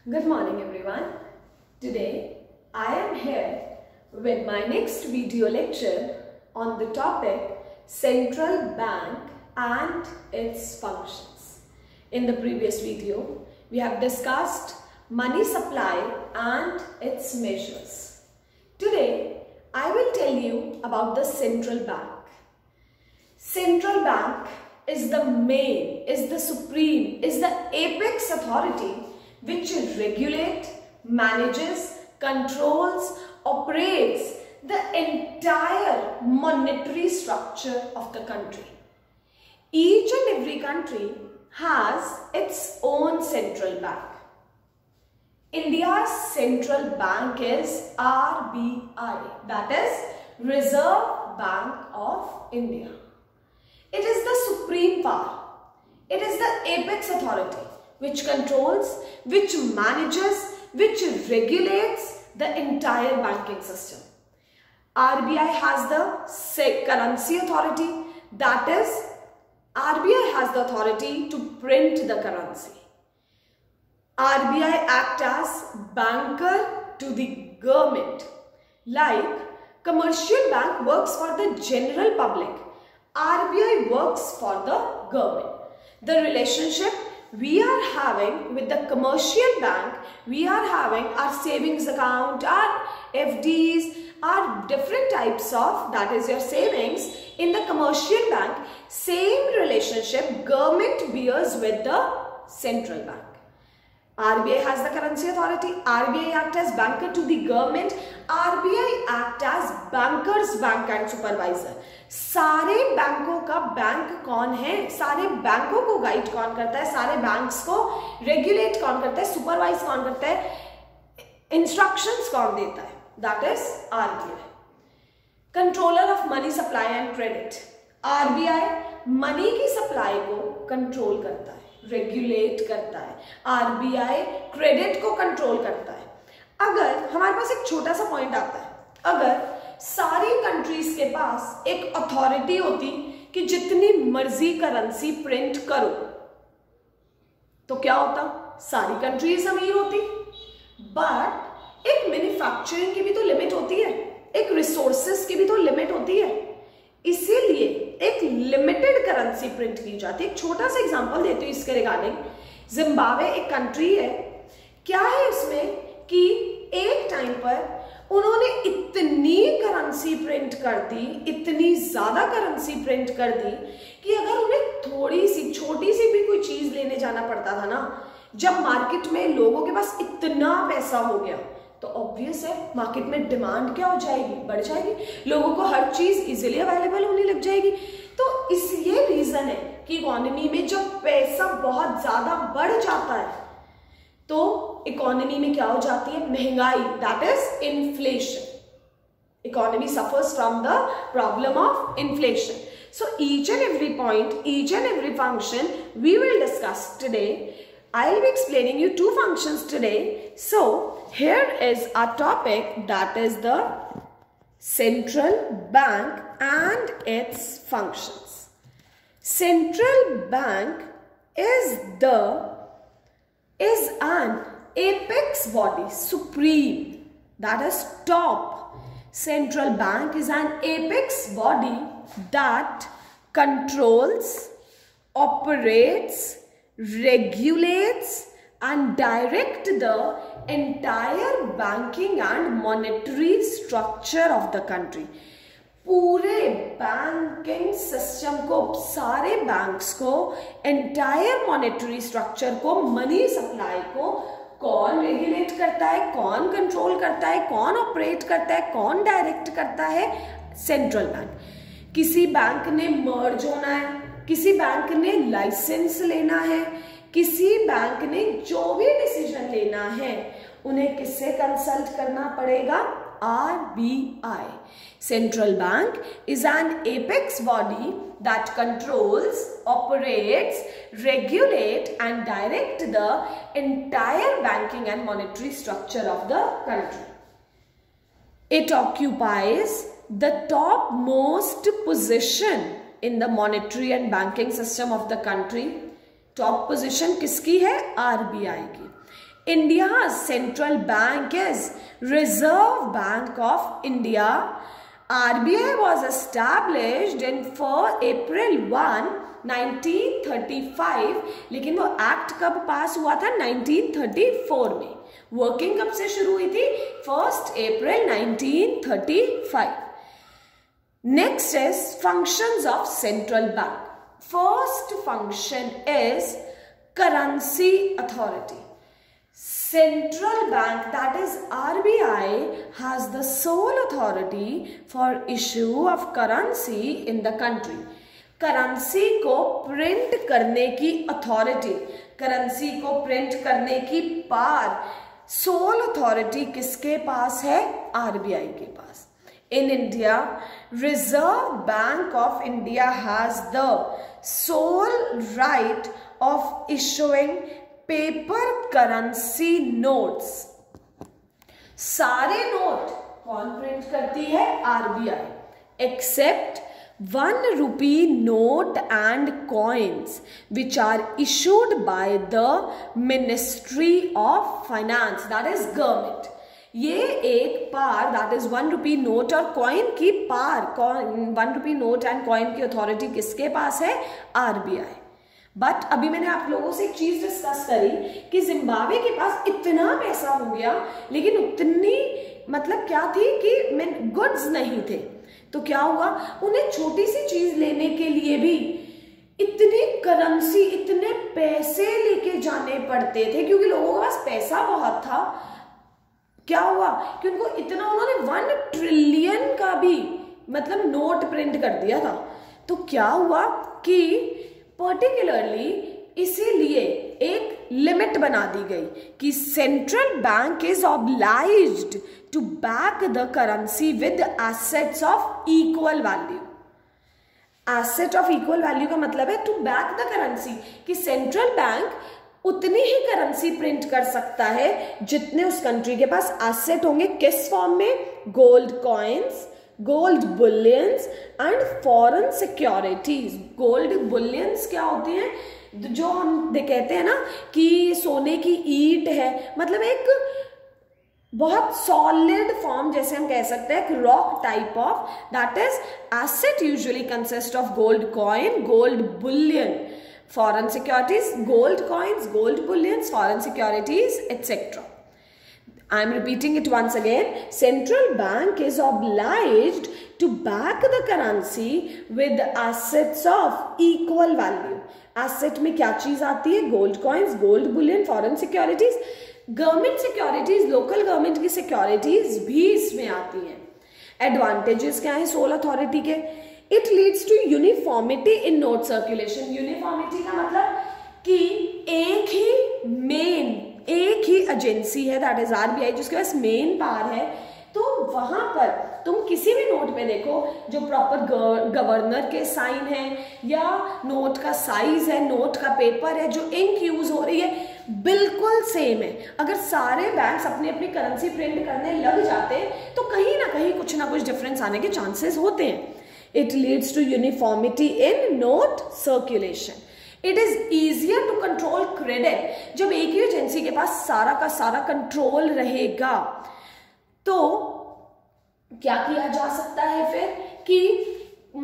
Good morning everyone. Today I am here with my next video lecture on the topic Central Bank and its functions. In the previous video we have discussed money supply and its measures. Today I will tell you about the central bank. Central bank is the main, is the supreme, is the apex authority which regulates, manages, controls, operates the entire monetary structure of the country. Each and every country has its own central bank. India's central bank is RBI, that is Reserve Bank of India. It is the supreme power. It is the apex authority which controls, which manages, which regulates the entire banking system. RBI has the currency authority, that is, RBI has the authority to print the currency. RBI acts as banker to the government. Like commercial bank works for the general public, RBI works for the government. The relationship we are having with the commercial bank, we are having our savings account, our FDs, our different types of, that is your savings in the commercial bank. Same relationship government bears with the central bank. RBI has the currency authority, RBI acts as banker to the government, RBI acts as bankers bank and supervisor. सारे बैंकों का bank कौन है, सारे बैंकों को guide कौन करता है, सारे बैंक्स को रेगुलेट कौन करता है, सुपरवाइज कौन करता है, इंस्ट्रक्शंस कौन देता है, that is RBI. Controller of money supply and credit. RBI money की सप्लाई को कंट्रोल करता है, रेगुलेट करता है. RBI क्रेडिट को कंट्रोल करता है. अगर हमारे पास एक छोटा सा पॉइंट आता है, अगर सारी कंट्रीज के पास एक अथॉरिटी होती कि जितनी मर्जी करेंसी प्रिंट करो, तो क्या होता, सारी कंट्रीज अमीर होती. बट एक मैन्युफैक्चरिंग की भी तो लिमिट होती है, एक रिसोर्सेस की भी तो लिमिट होती है, इसीलिए एक लिमिटेड करेंसी प्रिंट की जाती है. एक छोटा सा एग्जांपल देती हूँ इसके रिगार्डिंग. जिम्बाब्वे एक कंट्री है. क्या है उसमें कि एक टाइम पर उन्होंने इतनी करेंसी प्रिंट कर दी, इतनी ज्यादा करेंसी प्रिंट कर दी कि अगर उन्हें थोड़ी सी छोटी सी भी कोई चीज लेने जाना पड़ता था ना, जब मार्केट में लोगों के पास इतना पैसा हो गया तो ऑब्वियस है मार्केट में डिमांड क्या हो जाएगी, बढ़ जाएगी, लोगों को हर चीज इजीली अवेलेबल होने लग जाएगी. तो इस ये रीजन है कि इकोनॉमी में जब पैसा बहुत ज्यादा बढ़ जाता है तो इकोनॉमी में क्या हो जाती है, महंगाई, that is inflation. Economy suffers from the problem of inflation. So each and every point, each and every function we will discuss today. I will be explaining you two functions today. So here is our topic, that is the central bank and its functions. Central bank is an apex body, supreme, that is top. Central bank is an apex body that controls, operates, regulates and direct the entire banking and monetary structure of the country. पूरे banking system को, सारे banks को, entire monetary structure को, money supply को कौन regulate करता है, कौन कंट्रोल करता है, कौन ऑपरेट करता है, कौन डायरेक्ट करता है, सेंट्रल बैंक. किसी बैंक ने मर्ज होना है, किसी बैंक ने लाइसेंस लेना है, किसी बैंक ने जो भी डिसीजन लेना है, उन्हें किससे कंसल्ट करना पड़ेगा, RBI. Central Bank is an apex body that controls, operates, regulates and directs the entire banking and monetary structure of the country. It occupies the topmost position in the monetary and banking system of the country. Top position किसकी है? RBI की. India's central bank is Reserve Bank of India. RBI was established in April 1, 1935, लेकिन वो act कब पास हुआ था? 1934 में. Working कब से शुरू हुई थी? 1 April 1935. Next is functions of central bank. First function is currency authority. Central bank, that is RBI, has the sole authority for issue of currency in the country. Currency को प्रिंट करने की authority, currency को print करने की power, soul authority किसके पास है? RBI के पास. In India, Reserve Bank of India has the sole right of issuing paper currency notes. सारे नोट कौन प्रिंट करती है? RBI. Except 1 rupee note and coins which are issued by the Ministry of Finance, that is government. ये एक पार, that is 1 rupee note और coin की पार, 1 rupee note and coin की authority किसके पास है? आरबीआई. बट अभी मैंने आप लोगों से एक चीज डिस्कस करी कि जिम्बाब्वे के पास इतना पैसा हो गया, लेकिन उतनी मतलब क्या थी कि गुड्स नहीं थे. तो क्या हुआ? उन्हें छोटी सी चीज लेने के लिए भी इतनी करेंसी, इतने पैसे लेके जाने पड़ते थे, क्योंकि लोगों के पास पैसा बहुत था. क्या हुआ कि उन्होंने 1 ट्रिलियन का भी मतलब नोट प्रिंट कर दिया था. तो क्या हुआ कि पर्टिकुलरली इसीलिए एक लिमिट बना दी गई कि central bank is obliged to back the currency with assets of equal value. Asset of equal value का मतलब है टू बैक द करेंसी, कि सेंट्रल बैंक उतनी ही करेंसी प्रिंट कर सकता है जितने उस कंट्री के पास एसेट होंगे. किस फॉर्म में? Gold coins, gold bullions and foreign securities. Gold bullions क्या होते हैं? जो हम कहते हैं ना कि सोने की ईंट है, मतलब एक बहुत सॉलिड फॉर्म, जैसे हम कह सकते हैं एक rock type of, that is asset usually consist of gold coin, gold Boolean, foreign securities, gold coins, gold bullions, foreign securities, etc. I am repeating it once again. Central bank is obliged to back the currency with assets of equal value. Asset में क्या चीज आती है? Gold coins, gold bullion, foreign securities. Government securities, local government की securities भी इसमें आती हैं. Advantages क्या है sole authority के? It leads to uniformity in note circulation. Uniformity का मतलब कि एक ही एजेंसी है, दैट इज आरबीआई, जिसके पास मेन पावर है. तो वहां पर तुम किसी भी नोट पे देखो जो प्रॉपर गवर्नर के साइन है, या नोट का साइज है, नोट का पेपर है, जो इंक यूज हो रही है, बिल्कुल सेम है. अगर सारे बैंक्स अपनी अपनी करेंसी प्रिंट करने लग जाते तो कहीं ना कहीं कुछ ना कुछ डिफरेंस आने के चांसेस होते हैं. It leads to uniformity in note circulation. It is easier to control credit. जब एक ही एजेंसी के पास सारा का सारा कंट्रोल रहेगा तो क्या किया जा सकता है फिर कि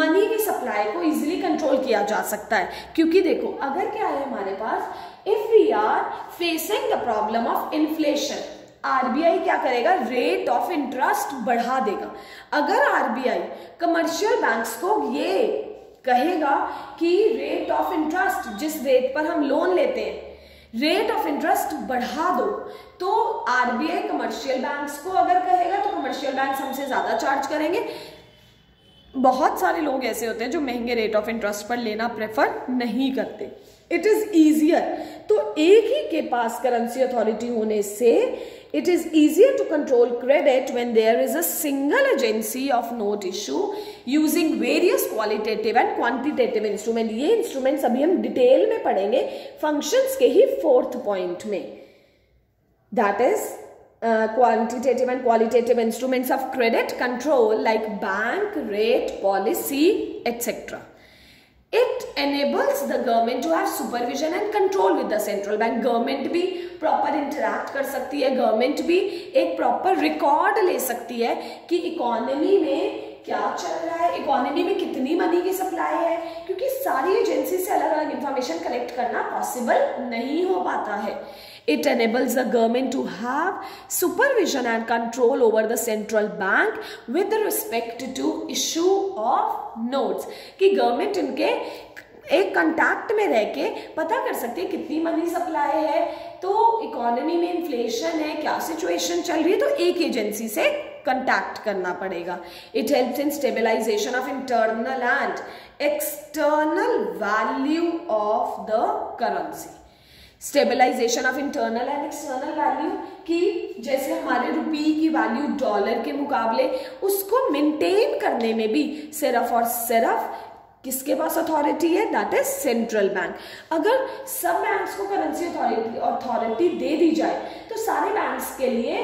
मनी की सप्लाई को इजीली कंट्रोल किया जा सकता है. क्योंकि देखो अगर क्या है हमारे पास, if we are facing the problem of inflation, RBI क्या करेगा? रेट ऑफ इंटरेस्ट बढ़ा देगा. अगर आरबीआई कमर्शियल बैंक्स को ये कहेगा कि रेट ऑफ इंटरेस्ट, जिस रेट पर हम लोन लेते हैं, रेट ऑफ इंटरेस्ट बढ़ा दो, तो आरबीआई कमर्शियल बैंक्स को अगर कहेगा तो कमर्शियल बैंक्स हमसे ज्यादा चार्ज करेंगे. बहुत सारे लोग ऐसे होते हैं जो महंगे रेट ऑफ इंटरेस्ट पर लेना प्रेफर नहीं करते. It is easier. तो एक ही के पास करेंसी अथॉरिटी होने से it is easier to control credit when there is a single agency of note issue using various qualitative and quantitative instrument. ये instruments अभी हम डिटेल में पढ़ेंगे functions के ही 4th point में. That is quantitative and qualitative instruments of credit control like bank, rate, policy, etc. It enables the government to have supervision and control with the central bank. Government भी proper interact कर सकती है, government भी एक proper record ले सकती है कि इकोनॉमी में क्या चल रहा है, इकोनॉमी में कितनी मनी की सप्लाई है, क्योंकि सारी एजेंसी से अलग अलग इंफॉर्मेशन कलेक्ट करना पॉसिबल नहीं हो पाता है. It enables the government to have supervision and control over the central bank with respect to issue of notes. कि गवर्नमेंट इनके एक कंटैक्ट में रह के पता कर सकते हैं कितनी मनी सप्लाई है, तो इकोनॉमी में इन्फ्लेशन है, क्या सिचुएशन चल रही है, तो एक एजेंसी से कंटैक्ट करना पड़ेगा. It helps in stabilisation of internal and external value of the currency. Stabilisation of internal and external value कि जैसे हमारे रुपी की वैल्यू डॉलर के मुकाबले उसको मेंटेन करने में भी सिर्फ और सिर्फ किसके पास अथॉरिटी है, दैट इज सेंट्रल बैंक. अगर सब बैंक्स को करेंसी अथॉरिटी दे दी जाए तो सारे बैंक्स के लिए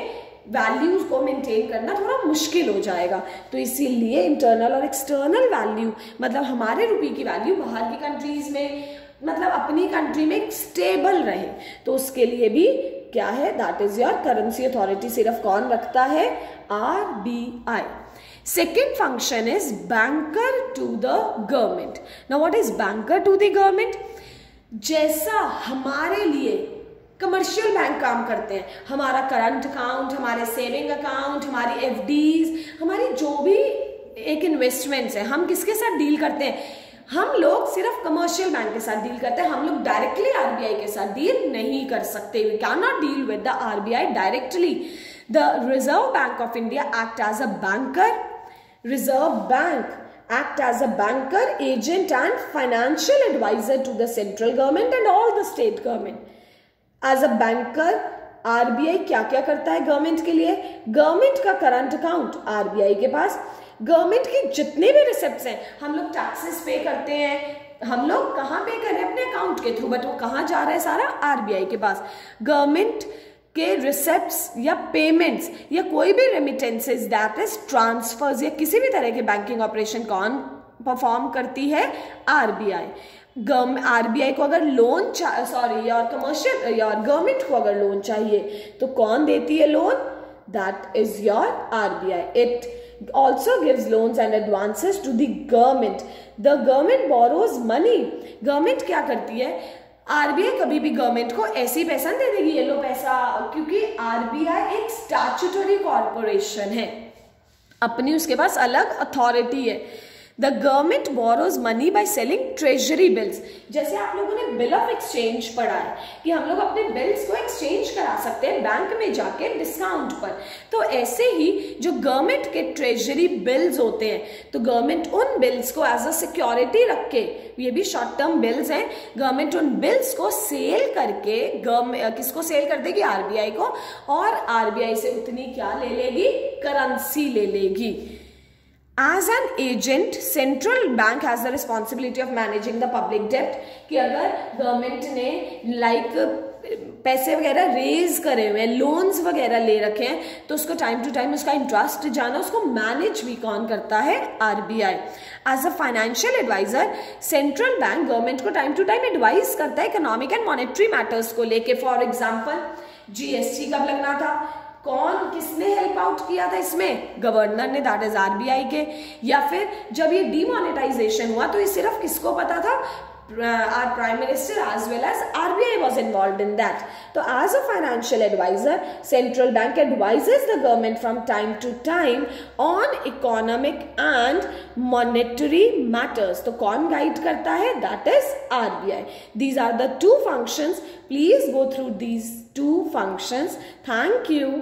वैल्यूज को मेंटेन करना थोड़ा मुश्किल हो जाएगा. तो इसीलिए इंटरनल और एक्सटर्नल वैल्यू मतलब हमारे रुपये की वैल्यू बाहर की कंट्रीज में मतलब अपनी कंट्री में स्टेबल रहे, तो उसके लिए भी क्या है, that is your currency authority. सिर्फ कौन रखता है, RBI. Second function is banker to the government. Now what is banker to the government? जैसा हमारे लिए कमर्शियल बैंक काम करते हैं, हमारा करंट अकाउंट, हमारे सेविंग अकाउंट, हमारी FDs, हमारी जो भी एक इन्वेस्टमेंट्स है, हम किसके साथ डील करते हैं, हम लोग सिर्फ कमर्शियल बैंक के साथ डील करते हैं. हम लोग डायरेक्टली RBI के साथ डील नहीं कर सकते. We can not deal with the RBI directly. The reserve bank of India act as a banker. Reserve bank act as a banker, agent and financial advisor to the central government and all the state government. As a banker, RBI क्या क्या करता है government के लिए, government का current account RBI के पास, government के जितने भी रिसिप्ट्स हैं, हम लोग टैक्सेस पे करते हैं, हम लोग कहाँ पे करें, अपने अकाउंट के थ्रू, बट वो कहाँ जा रहा है, सारा RBI के पास. गवर्नमेंट के रिसिप्ट्स या पेमेंट्स या कोई भी रेमिटेंसेस, दैट इज ट्रांसफर्स या किसी भी तरह के बैंकिंग ऑपरेशन कौन परफॉर्म करती है, RBI. RBI को अगर लोन और कमर्शियल या गवर्नमेंट को अगर लोन चाहिए तो कौन देती है loan, that is your RBI. It also gives loans and advances to the government. The government borrows money. Government क्या करती है, RBI कभी भी गवर्नमेंट को ऐसे ही पैसा दे देगी, येलो पैसा, क्योंकि RBI एक स्टैट्यूटरी कॉर्पोरेशन है, अपनी उसके पास अलग अथॉरिटी है. The government borrows money by selling treasury bills. जैसे आप लोगों ने बिल ऑफ एक्सचेंज पढ़ा है कि हम लोग अपने बिल्स को एक्सचेंज करा सकते हैं बैंक में जाके डिस्काउंट पर, तो ऐसे ही जो गवर्नमेंट के ट्रेजरी बिल्स होते हैं, तो गवर्नमेंट उन बिल्स को एज अ सिक्योरिटी रख के, ये भी शॉर्ट टर्म बिल्स हैं, गवर्नमेंट उन बिल्स को सेल करके किसको सेल कर देगी, RBI को, और RBI से उतनी क्या ले लेगी, करेंसी ले लेगी. As an agent, central bank has the responsibility of managing the public debt. कि अगर गवर्नमेंट ने पैसे वगैरह रेज करे हुए, लोन्स वगैरह ले रखे हैं, तो उसको टाइम टू टाइम उसका इंटरेस्ट जाना, उसको मैनेज भी कौन करता है, RBI. As a financial advisor, central bank government को टाइम टू टाइम एडवाइस करता है इकोनॉमिक एंड मॉनेटरी मैटर्स को लेके. फॉर एग्जाम्पल GST कब लगना था, कौन किसने हेल्प आउट किया था इसमें, गवर्नर ने, दैट इज RBI के. या फिर जब ये डीमोनेटाइजेशन हुआ तो ये सिर्फ किसको पता था, our prime minister as well as RBI was involved in that. So as a financial advisor, central bank advises the government from time to time on economic and monetary matters. तो कौन guide करता है, that is RBI. These are the two functions. Please go through these two functions. Thank you.